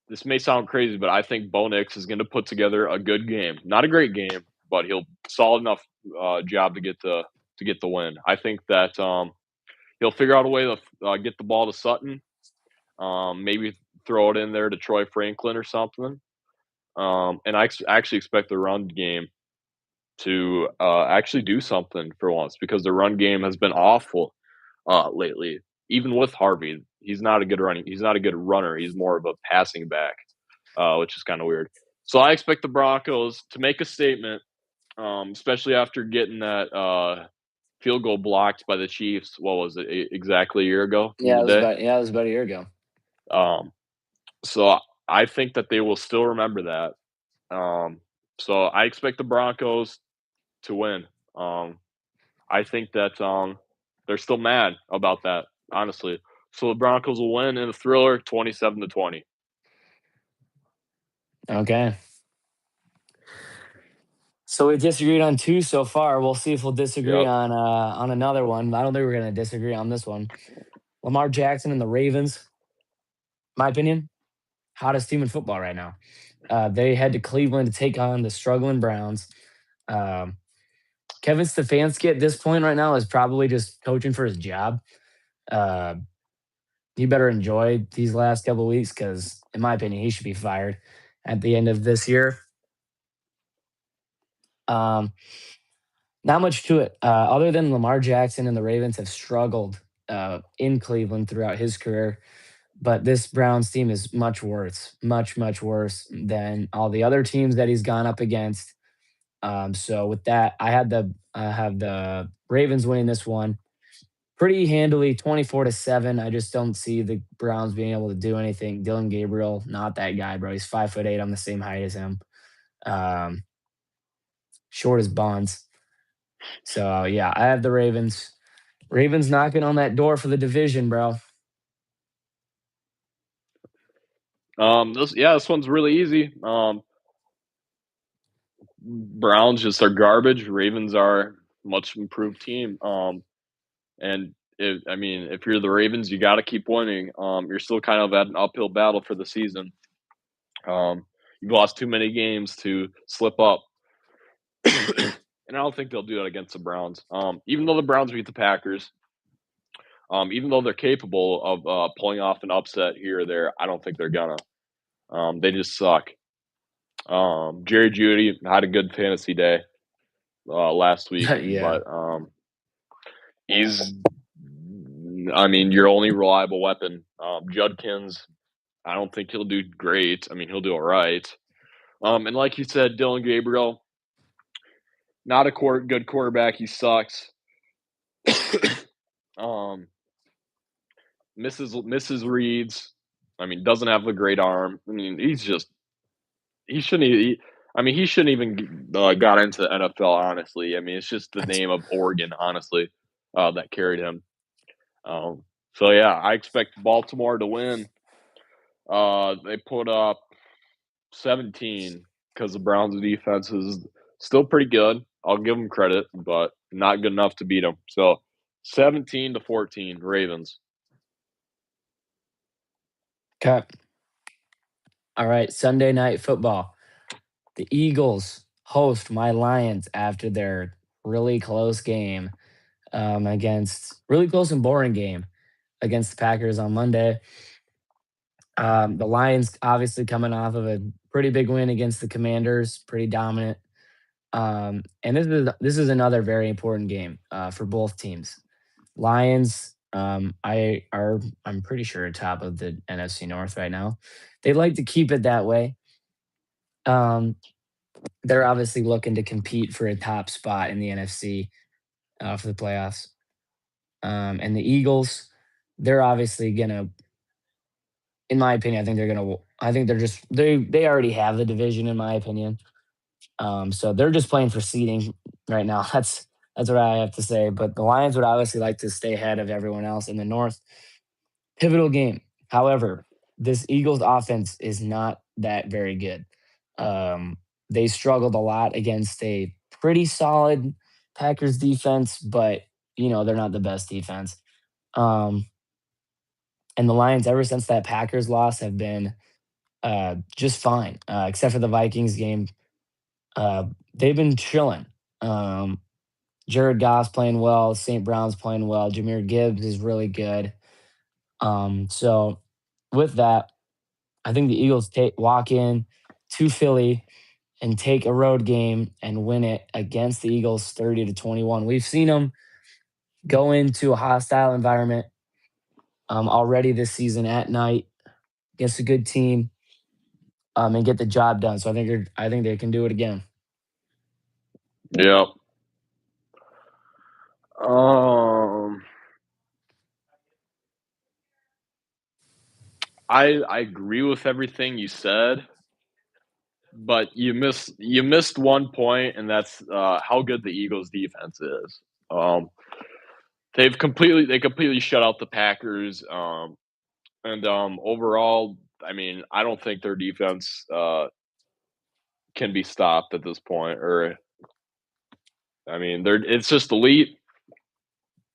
this may sound crazy, but I think Bo Nix is going to put together a good game. Not a great game, but he'll solid enough job to get the win. I think that he'll figure out a way to get the ball to Sutton. Maybe throw it in there to Troy Franklin or something. And I actually expect the run game to actually do something for once because the run game has been awful lately. Even with Harvey, He's not a good runner. He's more of a passing back, which is kind of weird. So I expect the Broncos to make a statement, especially after getting that field goal blocked by the Chiefs. What was it exactly a year ago from today? It was about a year ago. Um, so I think that they will still remember that. So I expect the Broncos to win. Um, I think that they're still mad about that, honestly. So the Broncos will win in a thriller, 27-20. Okay. So we disagreed on two so far. We'll see if we'll disagree Yep. on another one. I don't think we're gonna disagree on this one. Lamar Jackson and the Ravens, my opinion, hottest team in football right now. They head to Cleveland to take on the struggling Browns. Um, Kevin Stefanski at this point right now is probably just coaching for his job. Uh, he better enjoy these last couple of weeks because, in my opinion, he should be fired at the end of this year. Um, Not much to it, other than Lamar Jackson and the Ravens have struggled in Cleveland throughout his career. But this Browns team is much worse, much worse than all the other teams that he's gone up against. So with that, I have the Ravens winning this one pretty handily, 24-7. I just don't see the Browns being able to do anything. Dylan Gabriel, not that guy, bro. He's 5'8". I'm the same height as him. Um, Short as Bonds. So yeah, I have the Ravens. Ravens knocking on that door for the division, bro. This one's really easy. Browns just are garbage. Ravens are much improved team. And I mean, if you're the Ravens, you got to keep winning. You're still kind of at an uphill battle for the season. You've lost too many games to slip up. And I don't think they'll do that against the Browns. Even though the Browns beat the Packers, Even though they're capable of pulling off an upset here or there, I don't think they're gonna. They just suck. Jerry Jeudy had a good fantasy day last week, Yeah. but he's, I mean, your only reliable weapon. Judkins, I don't think he'll do great. I mean, he'll do all right. And like you said, Dylan Gabriel, not a good quarterback. He sucks. um, misses reads. I mean, doesn't have a great arm. I mean, he shouldn't. He shouldn't even got into the NFL. Honestly, I mean, it's just the That's name of Oregon. Honestly, that carried him. So yeah, I expect Baltimore to win. They put up 17 because the Browns' defense is still pretty good. I'll give them credit, but not good enough to beat them. So 17-14, Ravens. okay. All right, Sunday night football. The Eagles host my Lions after their really close game against really close and boring game against the Packers on Monday. The Lions obviously coming off of a pretty big win against the Commanders, pretty dominant. And this is another very important game for both teams. Lions, I'm pretty sure top of the NFC North right now. They like to keep it that way. Um, they're obviously looking to compete for a top spot in the NFC for the playoffs. And the Eagles, they're obviously gonna, in my opinion, I think they're gonna. I think they're just they already have the division in my opinion. So they're just playing for seeding right now. That's what I have to say. But the Lions would obviously like to stay ahead of everyone else in the North. Pivotal game. However, this Eagles offense is not that very good. They struggled a lot against a pretty solid Packers defense, but they're not the best defense. Um, and the Lions, ever since that Packers loss, have been just fine, except for the Vikings game. They've been chilling. Um, Jared Goff's playing well. St. Brown's playing well. Jameer Gibbs is really good. So with that, I think the Eagles walk in to Philly and take a road game and win it against the Eagles 30-21. We've seen them go into a hostile environment already this season at night against a good team and get the job done. So I think they can do it again. Yep. Um, I agree with everything you said, but you missed one point, and that's how good the Eagles' defense is. Um, they completely shut out the Packers, and overall, I mean, I don't think their defense can be stopped at this point. Or I mean, it's just elite,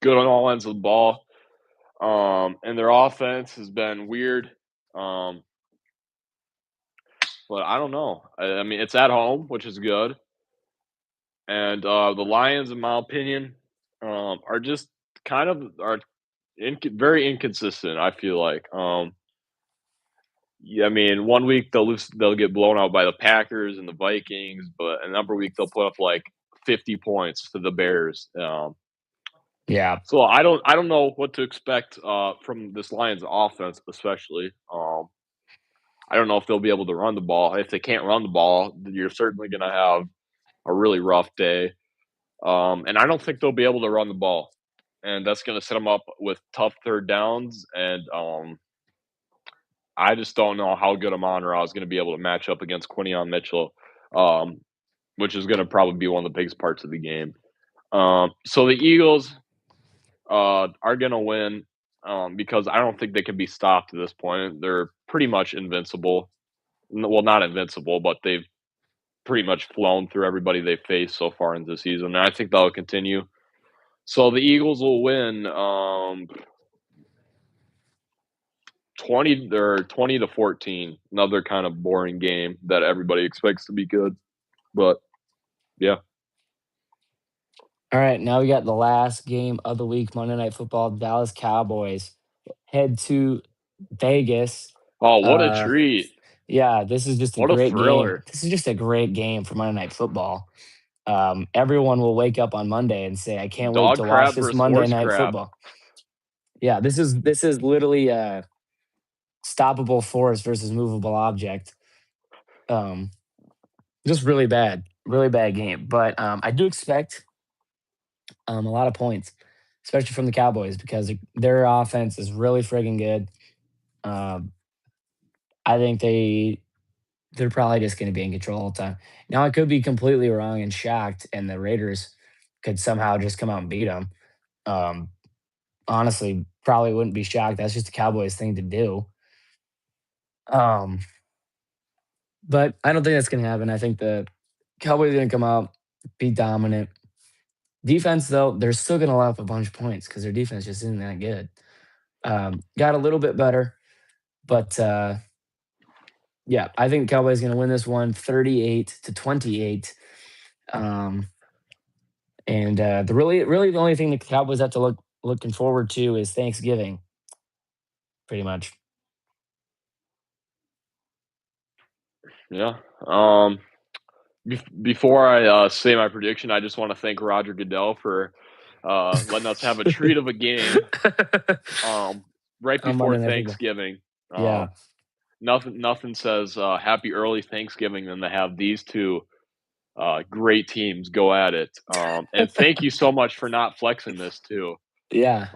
good on all ends of the ball. And their offense has been weird. Um, but I don't know. I mean, it's at home, which is good. And the Lions, in my opinion, are just kind of are very inconsistent. I feel like. Yeah, I mean, one week they'll get blown out by the Packers and the Vikings, but another week they'll put up like 50 points to the Bears. Yeah. So I don't know what to expect from this Lions offense, especially. I don't know if they'll be able to run the ball. If they can't run the ball, then you're certainly going to have a really rough day. And I don't think they'll be able to run the ball, and that's going to set them up with tough third downs. And I just don't know how good Amon-Ra is going to be able to match up against Quinion Mitchell, um, which is going to probably be one of the biggest parts of the game. So the Eagles are going to win because I don't think they can be stopped at this point. They're pretty much invincible. Well, not invincible, but they've pretty much flown through everybody they've faced so far in the season, and I think that'll continue. So the Eagles will win 20 to 14. Another kind of boring game that everybody expects to be good, but yeah. All right, now we got the last game of the week, Monday Night Football. Dallas Cowboys head to Vegas. Oh, what a Uh, treat. yeah, this is just a What a great game. thriller. This is just a great game for Monday Night Football. Everyone will wake up on Monday and say, "I can't wait Dog to watch crap this versus Monday horse Night crap. Football." Yeah, this is literally a stoppable force versus movable object. Um, just really bad game. But I do expect a lot of points, especially from the Cowboys because their offense is really friggin' good. Um, I think they're probably just going to be in control all the time. Now I could be completely wrong and shocked, and the Raiders could somehow just come out and beat them. Um, honestly, probably wouldn't be shocked. That's just the Cowboys thing to do. Um, but I don't think that's going to happen. I think the Cowboys are going to come out, be dominant. Defense, though, they're still going to let up a bunch of points because their defense just isn't that good. Got a little bit better, but yeah, I think the Cowboys going to win this one 38-28. Um, and really the only thing the Cowboys have to looking forward to is Thanksgiving, pretty much. Yeah. Before I say my prediction, I just want to thank Roger Goodell for letting us have a treat of a game um, right On before Monday Night Football. Thanksgiving. Yeah. Nothing says happy early Thanksgiving than to have these two great teams go at it. And thank you so much for not flexing this too. Yeah.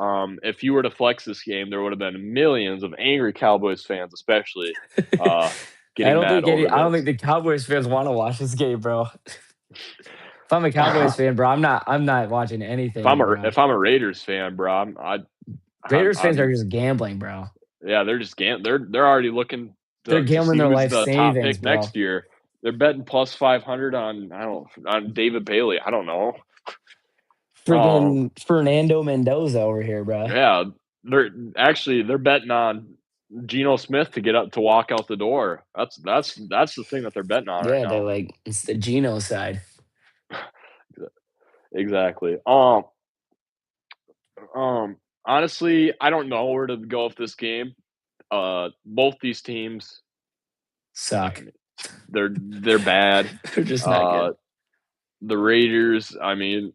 If you were to flex this game, there would have been millions of angry Cowboys fans, especially, uh, getting mad over I don't this. think the Cowboys fans wanna watch this game, bro. If I'm a Cowboys fan, bro, I'm not watching anything, bro. If I'm a Raiders fan, bro, Raiders fans are I'm just gambling, bro. yeah, they're just they're already looking They're to gambling see their who's life the top savings, pick bro. next year. They're betting plus 500 on I don't on David Bailey. I don't know. Um, Friggin' Fernando Mendoza over here, bro. yeah, they're betting on Geno Smith to get up to walk out the door. That's the thing that they're betting on right Yeah, they're now. like, it's the Geno side. Exactly. Honestly, I don't know where to go with this game. Both these teams, I Suck. mean, they're bad. They're just not Uh, good. the Raiders, I mean,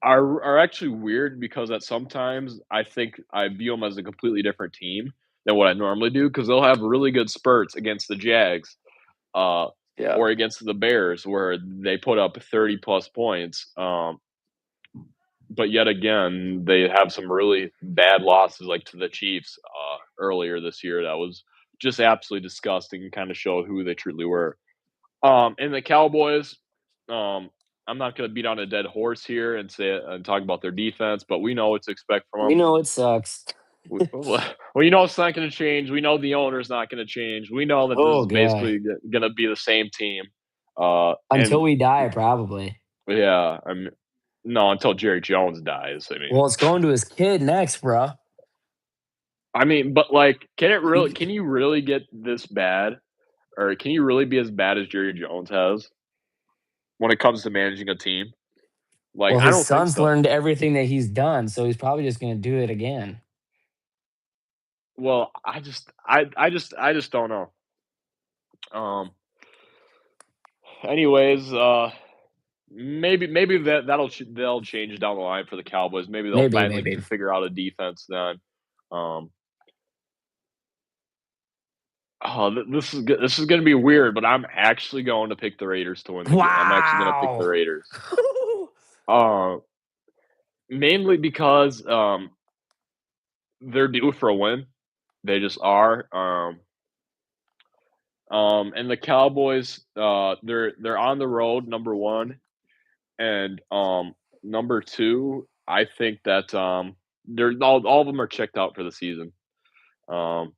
are actually weird because at sometimes I think I view them as a completely different team than what I normally do because they'll have really good spurts against the Jags, uh, Yeah. or against the Bears where they put up 30 plus points. But yet again, they have some really bad losses, like to the Chiefs earlier this year. That was just absolutely disgusting and kind of showed who they truly were. And the Cowboys, um, I'm not going to beat on a dead horse here and say and talk about their defense, but we know what to expect from We them. know it sucks. Well, you know it's not going to change. We know the owner's not going to change. We know that this Oh, is God. basically going to be the same team. Until And we die, probably. yeah, no, until Jerry Jones dies. Well, it's going to his kid next, bro. I mean, but like, can you really get this bad, or can you really be as bad as Jerry Jones has when it comes to managing a team? Like, Well, I his don't think son's so. learned everything that he's done, so he's probably just gonna do it again. Well, I just don't know. Um, anyways, maybe they'll change down the line for the Cowboys. Maybe they'll finally Maybe. figure out a defense then. Um, this is gonna be weird, but I'm actually going to pick the Raiders to win the game. I'm actually gonna pick the Wow. Raiders. Uh, Mainly because they're due for a win. They just are. And the Cowboys, they're on the road, number one, and number two. I think that they're all of them are checked out for the season. Um,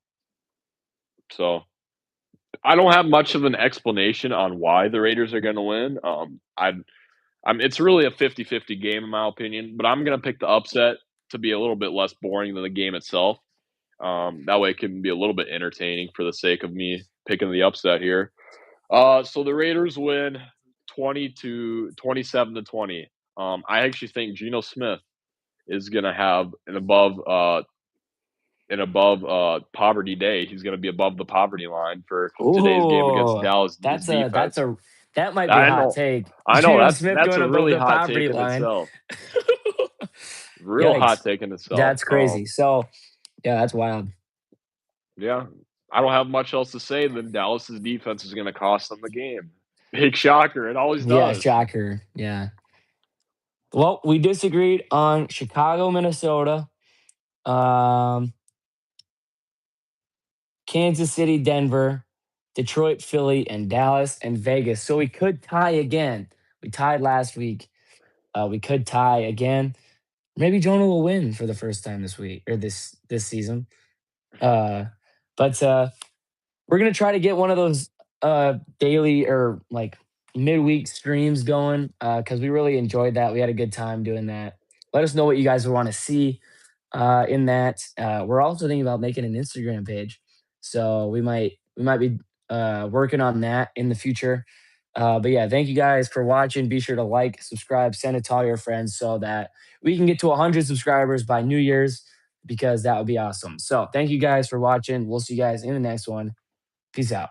so I don't have much of an explanation on why the Raiders are going to win. It's really a 50-50 game in my opinion, but I'm going to pick the upset to be a little bit less boring than the game itself. That way it can be a little bit entertaining for the sake of me picking the upset here. So the Raiders win 27-20. I actually think Geno Smith is gonna have an above poverty day. He's gonna be above the poverty line for today's game against Ooh, Dallas's that's defense. a that might be a I hot know, take. I know. Geno That's Smith that's going a above really the hot poverty take in line. itself. Real hot Yikes. take in itself. That's crazy. So, yeah, that's wild. Yeah, I don't have much else to say than Dallas's defense is gonna cost them the game. Big shocker. It always Yeah, does. shocker. Yeah. Well, we disagreed on Chicago, Minnesota, um, Kansas City, Denver, Detroit, Philly, and Dallas and Vegas. So we could tie again. We tied last week. We could tie again. Maybe Jonah will win for the first time this week or this season. Uh, but we're gonna try to get one of those daily or like midweek streams going because we really enjoyed that. We had a good time doing that. Let us know what you guys would want to see in that. We're also thinking about making an Instagram page, so we might be working on that in the future. But yeah, thank you guys for watching. Be sure to like, subscribe, send it to all your friends so that we can get to 100 subscribers by New Year's because that would be awesome. So thank you guys for watching. We'll see you guys in the next one. Peace out.